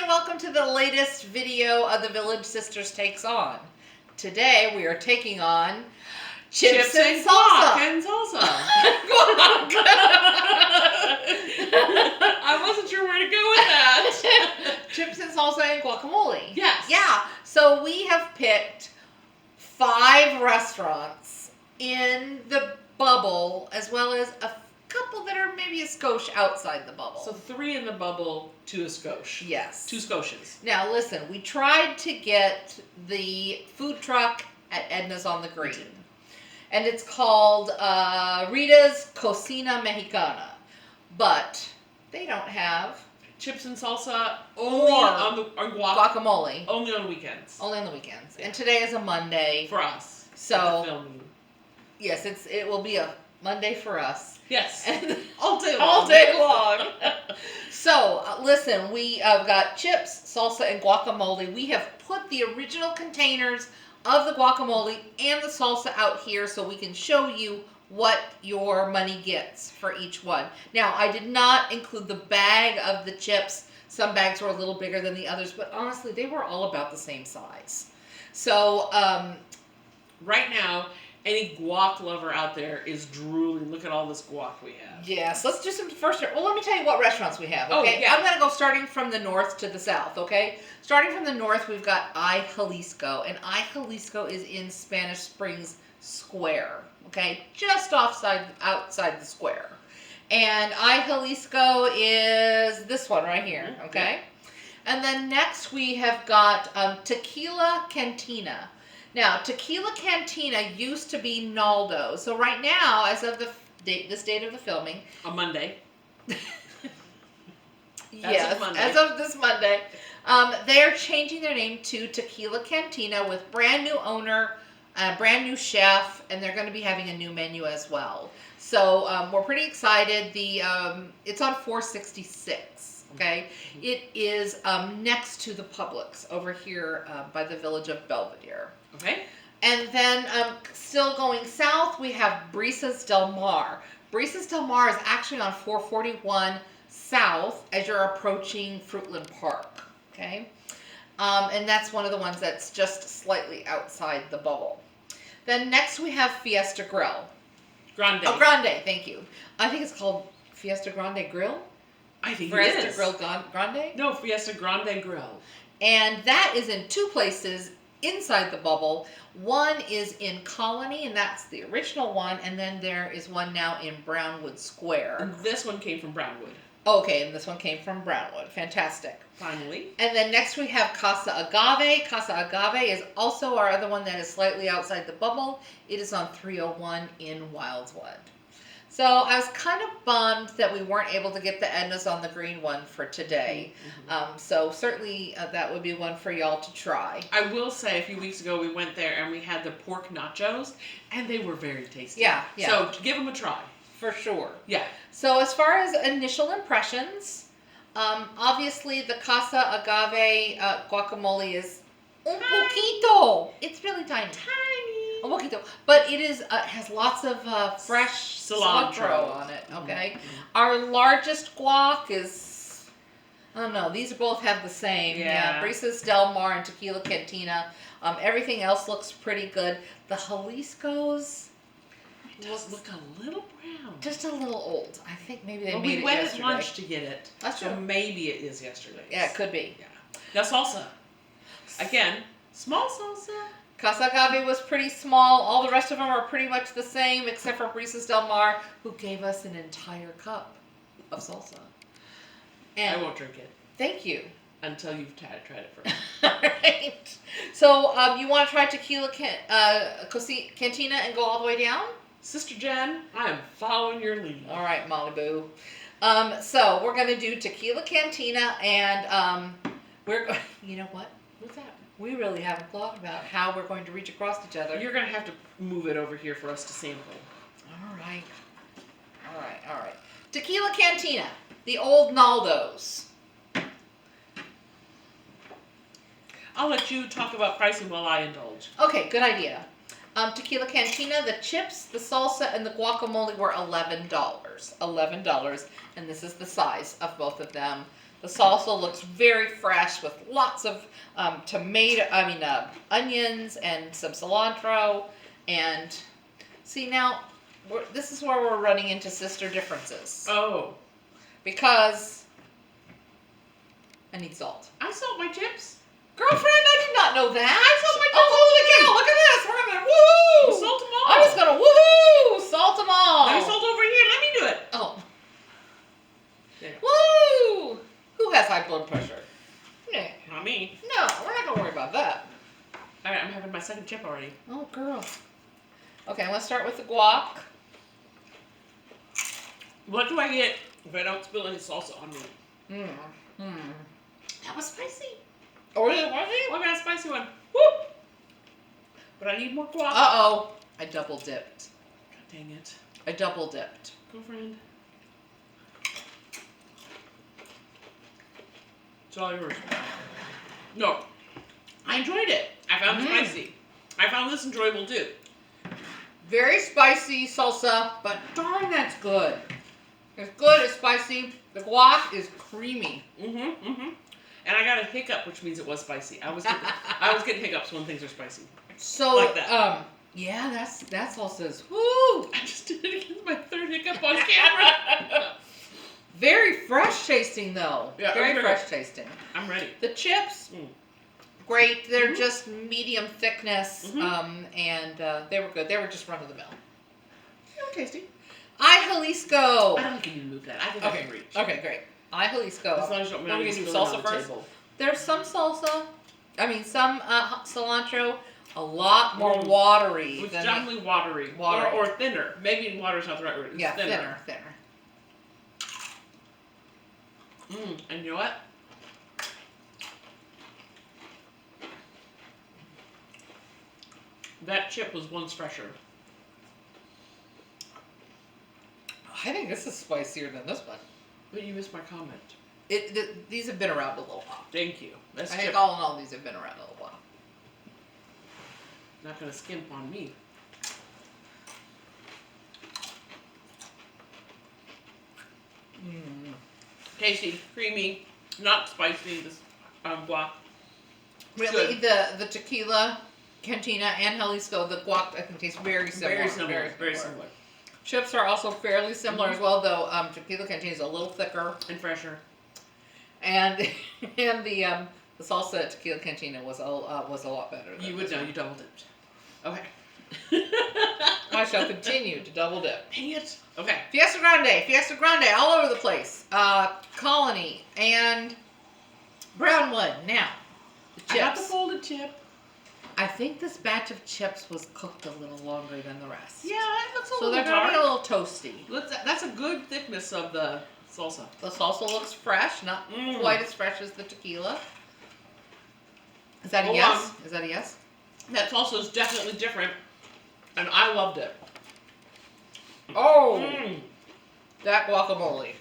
and welcome to the latest video of the Village Sisters Takes On. Today we are taking on chips and salsa. I wasn't sure where to go with that. Chips and salsa and guacamole. Yes. Yeah. So we have picked 5 restaurants in the bubble, as well as a couple that are maybe a skosh outside the bubble. So 3 in the bubble, 2 a skosh. Yes. 2 skoshes. Now listen, we tried to get the food truck at Edna's on the Green. And it's called Rita's Cocina Mexicana. But they don't have Chips and salsa only Or on guacamole. Only on weekends. Only on the weekends. And today is a Monday. For us. So, for the filming. yes, it will be a Monday for us. Yes. And all day long. all day long. So, listen, we have got chips, salsa, and guacamole. We have put the original containers of the guacamole and the salsa out here so we can show you what your money gets for each one. Now, I did not include the bag of the chips. Some bags were a little bigger than the others, but honestly, they were all about the same size. So, right now, any guac lover out there is drooling. Look at all this guac we have. yes, let's do some first. Well, let me tell you what restaurants we have, okay? Oh, yeah. I'm going to go starting from the north to the south, okay? Starting from the north, we've got Jalisco, and Jalisco is in Spanish Springs Square, okay? Just outside the square. And Jalisco is this one right here, okay? And then next we have got Tequila Cantina. Now, Tequila Cantina used to be Naldo. So right now, as of this date of the filming, On Monday. yes, Monday. as of this Monday, they are changing their name to Tequila Cantina with brand new owner, brand new chef, and they're going to be having a new menu as well. So we're pretty excited. It's on 466. Okay, it is next to the Publix over here by the village of Belvedere. Okay. And then still going south, we have Brisas Del Mar. Brisas Del Mar is actually on 441 south as you're approaching Fruitland Park. Okay, and that's one of the ones that's just slightly outside the bubble. Then next we have Fiesta Grill. Grande. Oh, Grande, thank you. I think it's called Fiesta Grande Grill. I think Fiesta it is. Grill Grande? No, Fiesta Grande Grill. And that is in 2 places inside the bubble. One is in Colony, and that's the original one. And then there is one now in Brownwood Square. And this one came from Brownwood. Okay, and this one came from Brownwood. Fantastic. Finally. And then next we have Casa Agave. Casa Agave is also our other one that is slightly outside the bubble. It is on 301 in Wildwood. So I was kind of bummed that we weren't able to get the Edna's on the Green one for today. So certainly that would be one for y'all to try. I will say a few weeks ago we went there and we had the pork nachos and they were very tasty. Yeah. So give them a try. For sure. Yeah. So as far as initial impressions, obviously the Casa Agave guacamole is un poquito. It's really tiny. Un poquito. But it is has lots of fresh cilantro on it. Okay. Our largest guac is, I don't know, these both have the same. Yeah. Brisas Del Mar and Tequila Cantina. Everything else looks pretty good. The Jalisco's look a little brown. Just a little old. I think maybe they made it we went yesterday. at lunch to get it. That's so true. Maybe it is yesterday. Yeah, it could be. Yeah. Now salsa. Again, small salsa. Casa Agave was pretty small. All the rest of them are pretty much the same, except for Brisas Del Mar, who gave us an entire cup of salsa. And I won't drink it. Thank you. Until you've tried it first. All right. So you want to try Tequila Cantina and go all the way down? Sister Jen, I am following your lead. All right, Molly Boo. So we're going to do Tequila Cantina, and you know what? What's that? We really haven't thought about how we're going to reach across each other. You're going to have to move it over here for us to sample. All right. Tequila Cantina, the old Naldo's. I'll let you talk about pricing while I indulge. Okay, good idea. Tequila Cantina, the chips, the salsa, and the guacamole were $11. $11, and this is the size of both of them. The salsa looks very fresh with lots of onions and some cilantro. And see now, this is where we're running into sister differences. Oh. Because I need salt. I salt my chips. Girlfriend, I did not know that. I salt my chips. Oh, holy cow, look at this. We're going to woohoo. You salt them all. I'm just going to woohoo. Salt them all. Let me salt over here. Let me do it. Oh. There. Woo. Who has high blood pressure? Yeah. Not me. No, we're not going to worry about that. All right, I'm having my second chip already. Oh, girl. Okay, let's start with the guac. What do I get if I don't spill any salsa on me? That was spicy. Oh, is it spicy? Oh, I got a spicy one. Woo! But I need more guac. Uh-oh. I double dipped. God dang it. I double dipped. Girlfriend. It's all yours. No. I enjoyed it. I found it spicy. I found this enjoyable too. Very spicy salsa, but darn, that's good. It's good, it's spicy. The guac is creamy. And I got a hiccup, which means it was spicy. I was getting hiccups when things are spicy. So, like that. Yeah, that salsa is, woo! I just did it again, my third hiccup on camera. Very fresh tasting, though. Yeah, very okay. fresh tasting. I'm ready. The chips, great. They're just medium thickness, and they were good. They were just run of the mill. They were tasty. Jalisco. I don't think you can move that. I think I can reach. Okay, great. Jalisco. As long as you don't What are we mind gonna do, spilling salsa on the first? table. There's some salsa. Some cilantro. A lot more watery. It's than definitely watery. Watery. Or thinner. Maybe water's not the right word. It's thinner. And you know what? That chip was once fresher. I think this is spicier than this one. But you missed my comment. These have been around a little while. Thank you. I think all in all, these have been around a little while. Not gonna skimp on me. Tasty, creamy, not spicy. This guac. Really, the Tequila Cantina and Jalisco, the guac I think tastes very similar. Very similar. Chips are also fairly similar as well, though Tequila Cantina is a little thicker And fresher. and the salsa at Tequila Cantina was a lot better. You would know. You double dipped. Okay. I shall continue to double dip. Dang it. Okay. Fiesta Grande, all over the place. Colony and Brownwood. Now, the chips. I got the folded chip. I think this batch of chips was cooked a little longer than the rest. Yeah, it looks a So little they're going to dark. be a little toasty. That's a good thickness of the salsa. The salsa looks fresh, not quite as fresh as the tequila. Is that a yes? Is that a yes? That salsa is definitely different, and I loved it. Oh, that guacamole.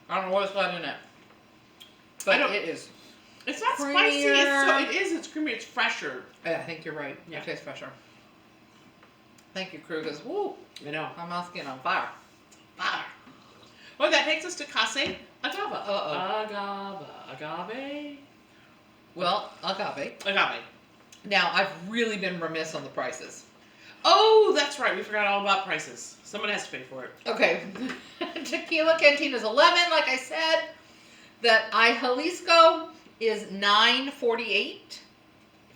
I don't know what's got in it, but it is. It's not creamier. spicy. It's creamy. It's fresher. Yeah, I think you're right. Yeah. It tastes fresher. Thank you, crew. Because woo, I know. my mouth's getting on fire. Fire. Well, that takes us to Casa Agave. Agave. Well, agave. Agave. Now, I've really been remiss on the prices. Oh, that's right. We forgot all about prices. Someone has to pay for it. Okay. Tequila Cantina is $11, like I said. That Jalisco is $9.48.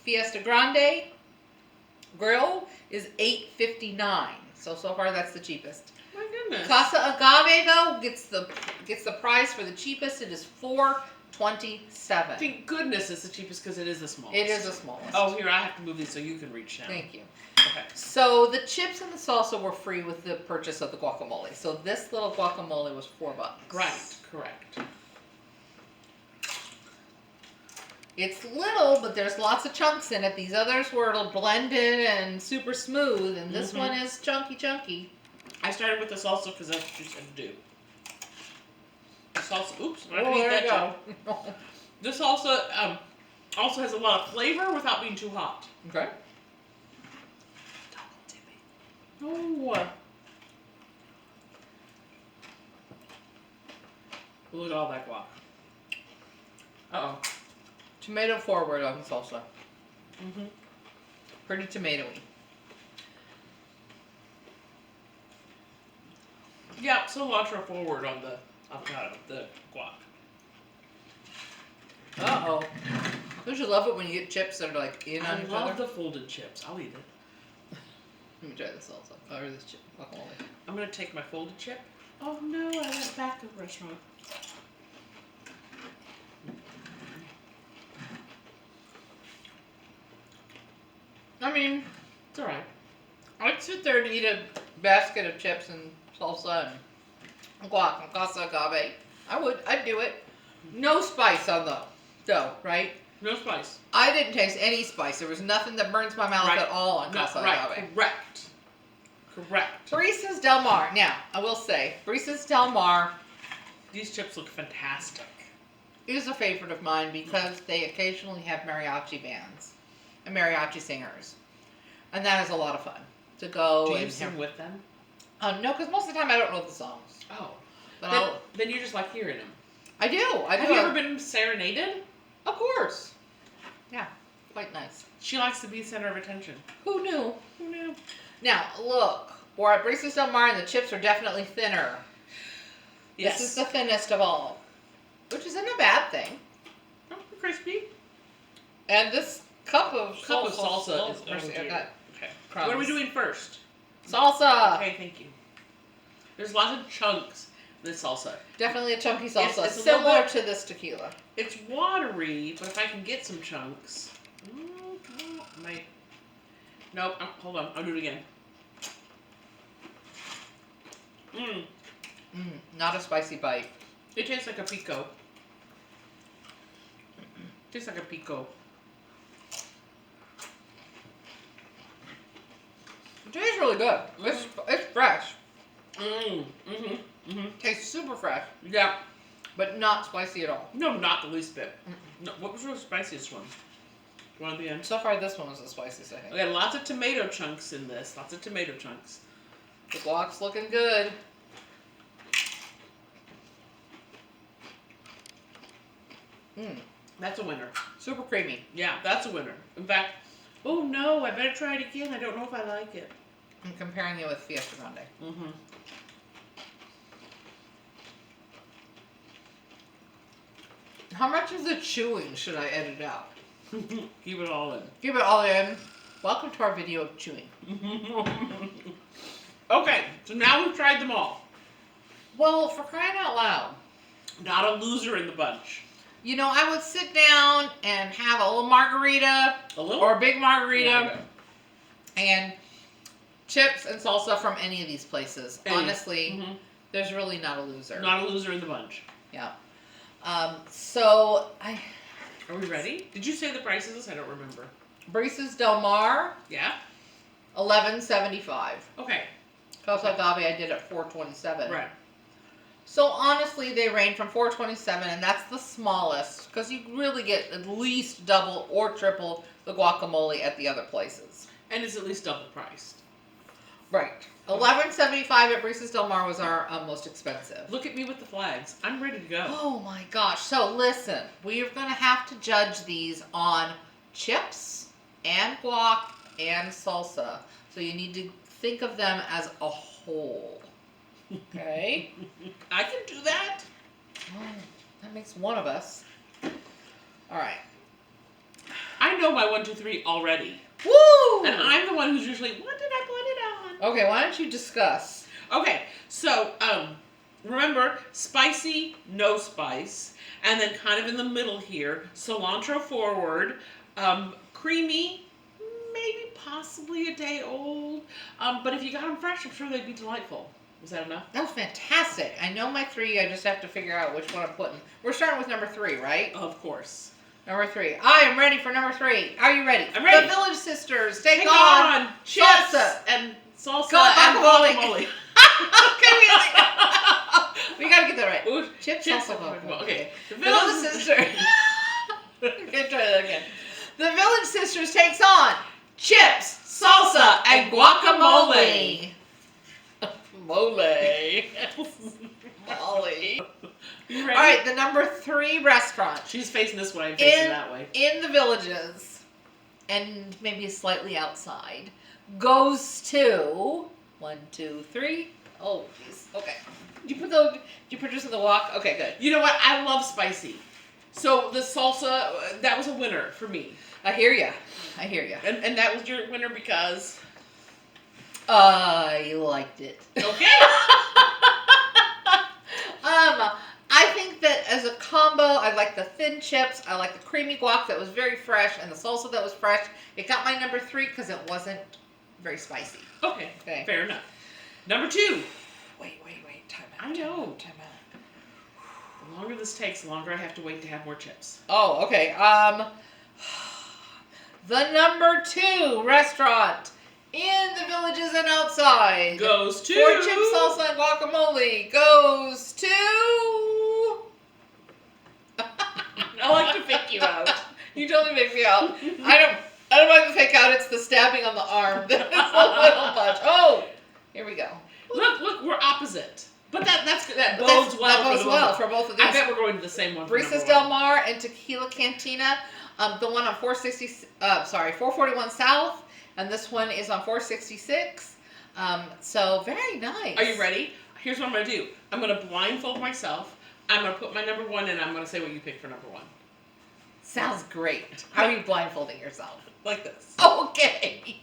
Fiesta Grande Grill is $8.59. So far that's the cheapest. My goodness. Casa Agave though gets the price for the cheapest. It is $4.27. Thank goodness it's the cheapest because it is the smallest. It is the smallest. Oh, here I have to move these so you can reach down. Thank you. Okay. So the chips and the salsa were free with the purchase of the guacamole. So this little guacamole was $4. Right. Correct. It's little, but there's lots of chunks in it. These others were blended and super smooth, and this one is chunky. I started with the salsa because that's what you said to do. The salsa. Oops. I Oh, didn't eat there that you chip. go. This salsa also has a lot of flavor without being too hot. Okay. Double dipping. Oh. Look at all that guac. Uh-oh. Tomato forward on salsa. Mm-hmm. Pretty tomatoey. Yeah, cilantro forward on the avocado, the guac. Uh-oh. Don't you love it when you get chips that are like in on I each love other? the folded chips. I'll eat it. Let me try this salsa. Or this chip. Guacamole. I'm gonna take my folded chip. Oh no, I went back to the restaurant. I mean, It's alright. I'd sit there and eat a basket of chips and salsa and guac and casa agave. I would. I'd do it. No spice on the dough, right? No spice. I didn't taste any spice. There was nothing that burns my mouth Right. at all on casa agave. Correct. Correct. Baristas Del Mar. Now, I will say, Baristas Del Mar These chips look fantastic. is a favorite of mine because they occasionally have mariachi bands and mariachi singers. And that is a lot of fun to go Do you and sing with them? no, because most of the time I don't know the songs. Oh. But Then you just like hearing them. I do. Have you ever been serenaded? Of course. Yeah, quite nice. She likes to be the center of attention. Who knew? Who knew? Now, look. We're at Baristas Del Mar and the chips are definitely thinner. Yes. This is the thinnest of all. Which isn't a bad thing. Oh, crispy. And this cup of Cup of salsa salsa is mercy, I overdue. got Okay. crumbs. What are we doing first? Salsa. Okay, thank you. There's lots of chunks in this salsa. Definitely a chunky salsa. It's a little similar bit- to this tequila. It's watery, but if I can get some chunks. Might. Nope. Hold on. I'll do it again. Not a spicy bite. It tastes like a pico. Tastes like a pico. It tastes really good. It's fresh. Tastes super fresh, Yeah. but not spicy at all. No, not the least bit. No, what was the spiciest one? One at the end. So far, this one was the spiciest, I think. I got lots of tomato chunks in this. Lots of tomato chunks. The guac's looking good. That's a winner. Super creamy. Yeah, that's a winner. In fact, oh no, I better try it again. I don't know if I like it. I'm comparing it with Fiesta Grande. How much of the chewing should I edit out? Keep it all in. Keep it all in. Welcome to our video of chewing. Okay, so now we've tried them all. Well, for crying out loud. Not a loser in the bunch. You know, I would sit down and have a little margarita. A little? Or a big margarita. Yeah, and chips and salsa from any of these places. Any. Honestly, there's really not a loser. Not a loser in the bunch. Yeah. So, Are we ready? Did you say the prices? I don't remember. Baristas Del Mar, Yeah? $11.75. Okay. Casa Agave I did at $4.27. Right. So honestly, they range from $4.27, and that's the smallest, because you really get at least double or triple the guacamole at the other places. And it's at least double priced. Right. $11.75 at Baristas Del Mar was our most expensive. Look at me with the flags. I'm ready to go. Oh my gosh. So listen, we are going to have to judge these on chips and guac and salsa. So you need to think of them as a whole. Okay? I can do that. Oh, that makes one of us. All right. I know my 1, 2, 3 already. Woo! And I'm the one who's usually, what did I put it on? Okay, why don't you discuss? Okay, so, remember, spicy, no spice. And then kind of in the middle here, cilantro forward. Creamy, maybe possibly a day old. But if you got them fresh, I'm sure they'd be delightful. Was that enough? That was fantastic. I know my 3, I just have to figure out which one I'm putting. We're starting with number 3, right? Of course. Number 3. I am ready for number 3. Are you ready? I'm ready. The Village Sisters take Take on on chips salsa. and salsa Guacamole. and guacamole. Okay, we gotta get that right. Ooh, Chips, salsa, guacamole. Okay. The Village Sisters. Okay, try that again. The Village Sisters takes on chips, salsa, and guacamole. Mole. Molly. You You ready? All right, the number 3 restaurant She's facing this way, I'm facing that way. in the Villages, and maybe slightly outside, goes to 1, 2, 3. Oh, jeez. Okay. Did you put this in the wok? Okay, good. You know what? I love spicy. So the salsa, that was a winner for me. I hear ya. And that was your winner because? I liked it. Okay. I think that as a combo, I like the thin chips. I like the creamy guac that was very fresh, and the salsa that was fresh. It got my number 3 because it wasn't very spicy. Okay. Okay. Fair enough. Number 2. Wait. Time out. I know. Time out. The longer this takes, the longer I have to wait to have more chips. Oh, okay. The number 2 restaurant in the Villages and outside Goes to... for chip salsa and guacamole goes to... I like to fake you out. You totally make me out. I don't like to fake out. It's the stabbing on the arm. That's a little much. Oh, here we go. Look, we're opposite. But that bodes well. That bodes well for both of these. I bet we're going to the same one. Brisas Del Mar and Tequila Cantina. The one on 441 South, and this one is on 466. So very nice. Are you ready? Here's what I'm going to do. I'm going to blindfold myself. I'm going to put my number 1 in. I'm going to say what you picked for number 1. Sounds great. How are you blindfolding yourself? Like this. Okay.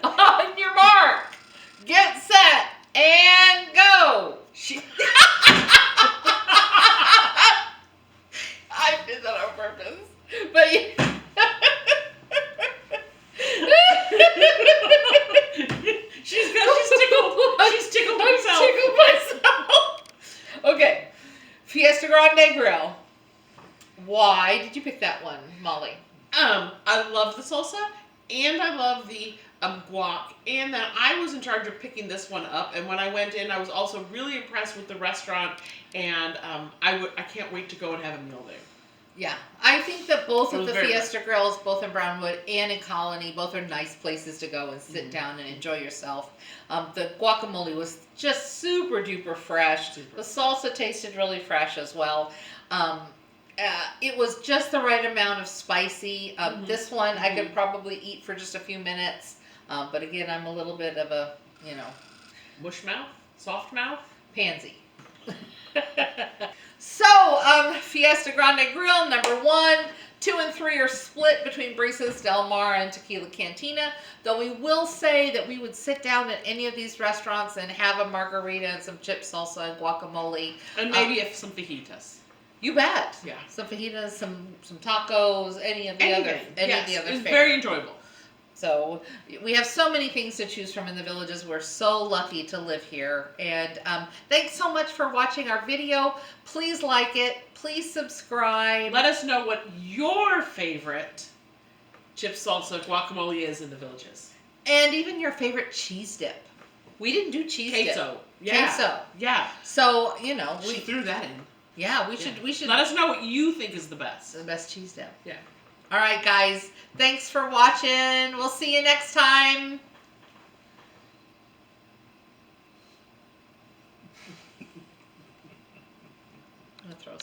On your mark. Get set. And go. I did that on purpose. But She's tickled herself. I'm tickled myself. Okay. Fiesta Grande Grill. Why did you pick that one, Molly? I love the salsa, and I love the guac, and that I was in charge of picking this one up. And when I went in, I was also really impressed with the restaurant, and I can't wait to go and have a meal there. Yeah, I think that both of the very Fiesta Grills, both in Brownwood and in Colony, both are nice places to go and sit down and enjoy yourself. The guacamole was just super duper fresh. The salsa tasted really fresh as well. It was just the right amount of spicy. This one I could probably eat for just a few minutes. But again, I'm a little bit of a, Mush mouth? Soft mouth? pansy. So, Fiesta Grande Grill, number 1. 2 and 3 are split between Brisas Del Mar and Tequila Cantina. Though we will say that we would sit down at any of these restaurants and have a margarita and some chip salsa and guacamole. And maybe if some fajitas. You bet. Yeah. Some fajitas, some tacos, any of the other It's fare. very enjoyable. So we have so many things to choose from in the Villages. We're so lucky to live here. And thanks so much for watching our video. Please like it. Please subscribe. Let us know what your favorite chip salsa guacamole is in the Villages. And even your favorite cheese dip. We didn't do cheese dip. Queso. Yeah. Queso. Yeah. So, We threw that in. Yeah, we should Let us know what you think is the best. the best cheese dip. Yeah. All right, guys. Thanks for watching. We'll see you next time.